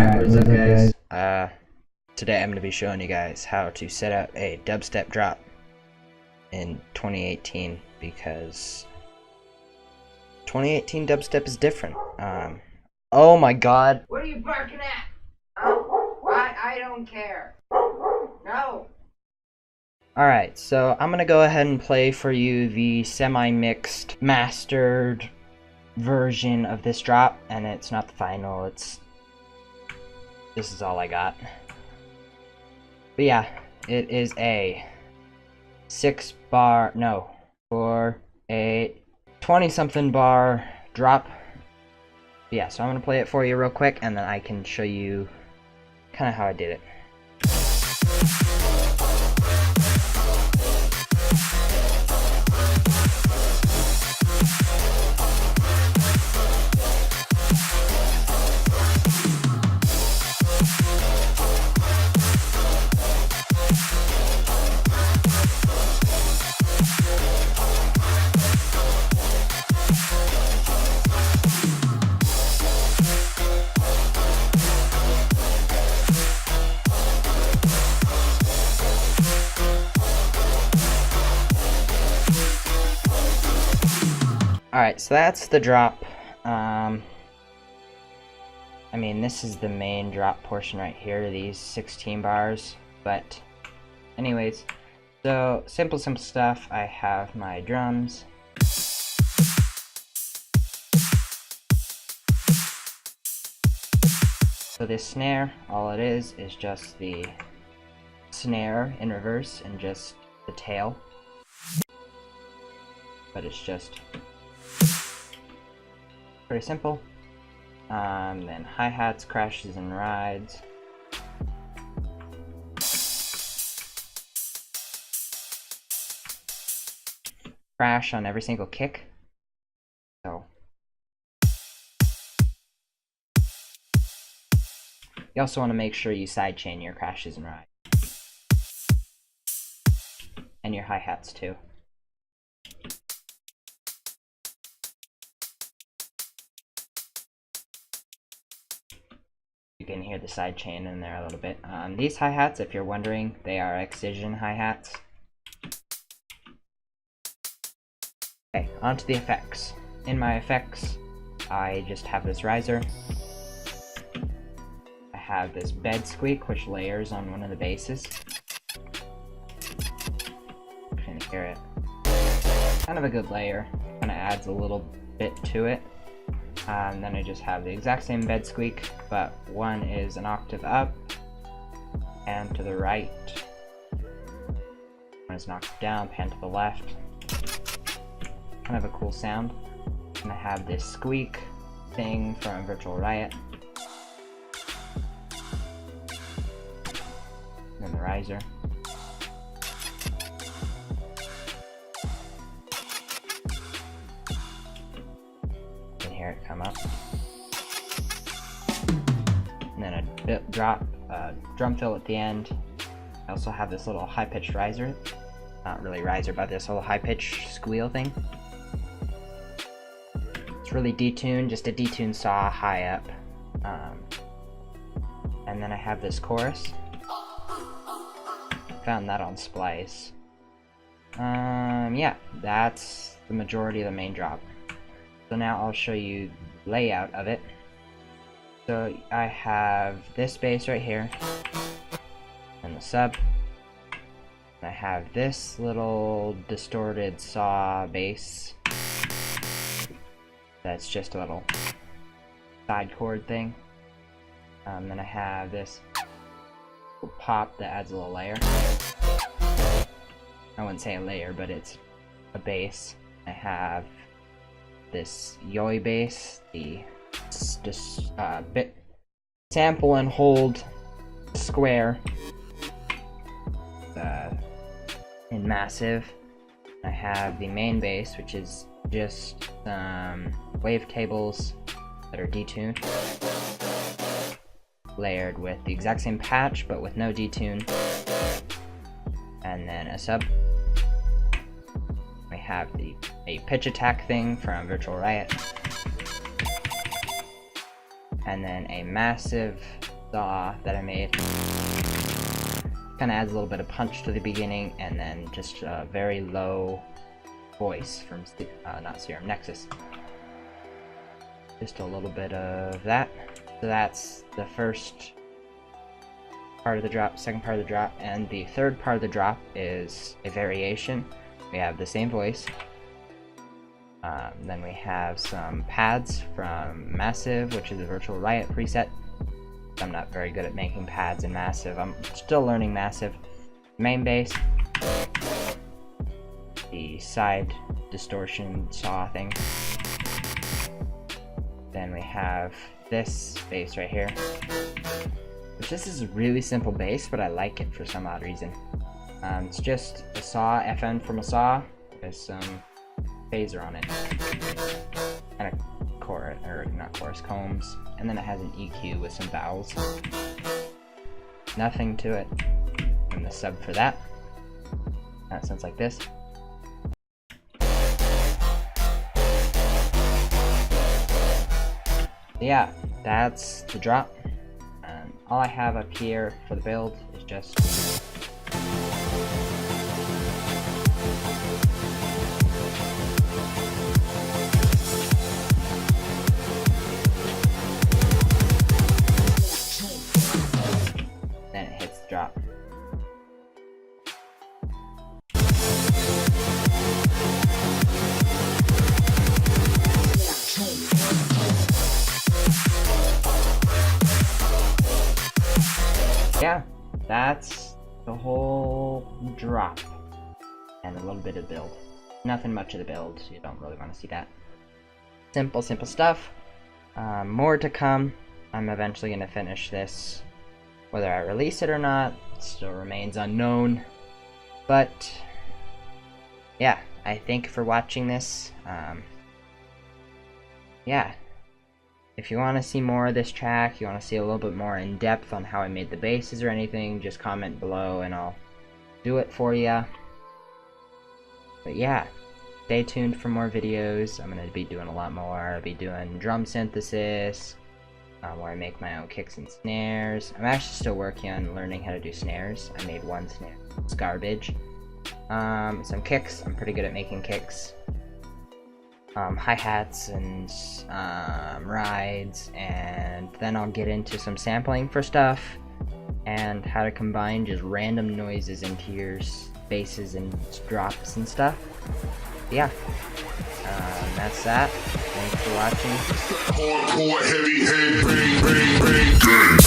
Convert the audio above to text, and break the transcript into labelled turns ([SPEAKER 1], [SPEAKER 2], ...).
[SPEAKER 1] Alright, what's up guys?
[SPEAKER 2] Today I'm going to be showing you guys how to set up a dubstep drop in 2018 because 2018 dubstep is different. Oh my god.
[SPEAKER 3] What are you barking at? Oh, I don't care. No.
[SPEAKER 2] Alright, so I'm going to go ahead and play for you the semi-mixed, mastered version of this drop, and it's not the final, this is all I got. But yeah, it is a 4, 8, 20 something bar drop. But yeah, so I'm gonna play it for you real quick and then I can show you kind of how I did it. Alright, so that's the drop. I mean, this is the main drop portion right here, these 16 bars. But anyways, so simple stuff. I have my drums. So this snare, all it is just the snare in reverse and just the tail. But it's just pretty simple. Then hi-hats, crashes, and rides. Crash on every single kick. So you also want to make sure you sidechain your crashes and rides. And your hi-hats too. You can hear the side chain in there a little bit. These hi-hats, if you're wondering, they are Excision hi-hats. Okay, on to the effects. In my effects, I just have this riser. I have this bed squeak, which layers on one of the basses. You can hear it. Kind of a good layer. Kind of adds a little bit to it. And then I just have the exact same bed squeak, but one is an octave up and to the right. One is an octave down, pan to the left. Kind of a cool sound. And I have this squeak thing from Virtual Riot. And then the riser. Hear it come up, and then a drum fill at the end. I also have this little high-pitched riser, not really riser, but this little high-pitched squeal thing. It's really detuned, just a detuned saw high up. And then I have this chorus. Found that on Splice. Yeah, that's the majority of the main drop. So now I'll show you the layout of it. So I have this bass right here, and the sub. And I have this little distorted saw bass. That's just a little side chord thing. Then I have this pop that adds a little layer. I wouldn't say a layer, but it's a bass. I have this yoi bass, the bit sample and hold square in massive. I have the main bass, which is just wave tables that are detuned, layered with the exact same patch but with no detune, and then a sub. We have a pitch attack thing from Virtual Riot. and then a massive saw that I made. Kind of adds a little bit of punch to the beginning, and then just a very low voice from not Serum, Nexus. Just a little bit of that. So that's the first part of the drop, second part of the drop, and the third part of the drop is a variation. We have the same voice. Then we have some pads from Massive, which is a virtual Riot preset. I'm not very good at making pads in Massive. I'm still learning Massive. Main bass. The side distortion saw thing. Then we have this bass right here. Which this is a really simple bass, but I like it for some odd reason. It's just a saw, FN from a saw, with some phaser on it. And a chorus, or not chorus, combs. And then it has an EQ with some vowels. Nothing to it. And the sub for that. That sounds like this. Yeah, that's the drop. All I have up here for the build is just then it hits the drop. Yeah, that's the whole drop and a little bit of build. Nothing much of the build, so you don't really want to see that. Simple stuff. More to come. I'm eventually going to finish this. Whether I release it or not still remains unknown. But yeah, I thank you for watching this. Yeah. If you want to see more of this track, you want to see a little bit more in depth on how I made the basses or anything, just comment below and I'll do it for you. But yeah, stay tuned for more videos. I'm going to be doing a lot more. I'll be doing drum synthesis, where I make my own kicks and snares. I'm actually still working on learning how to do snares. I made one snare. It's garbage. Some kicks. I'm pretty good at making kicks. Hi-hats and rides, and then I'll get into some sampling for stuff and how to combine just random noises into your basses and drops and stuff. Yeah, that's that. Thanks for watching.
[SPEAKER 1] Hardcore, heavy head, bang, bang, bang, gang.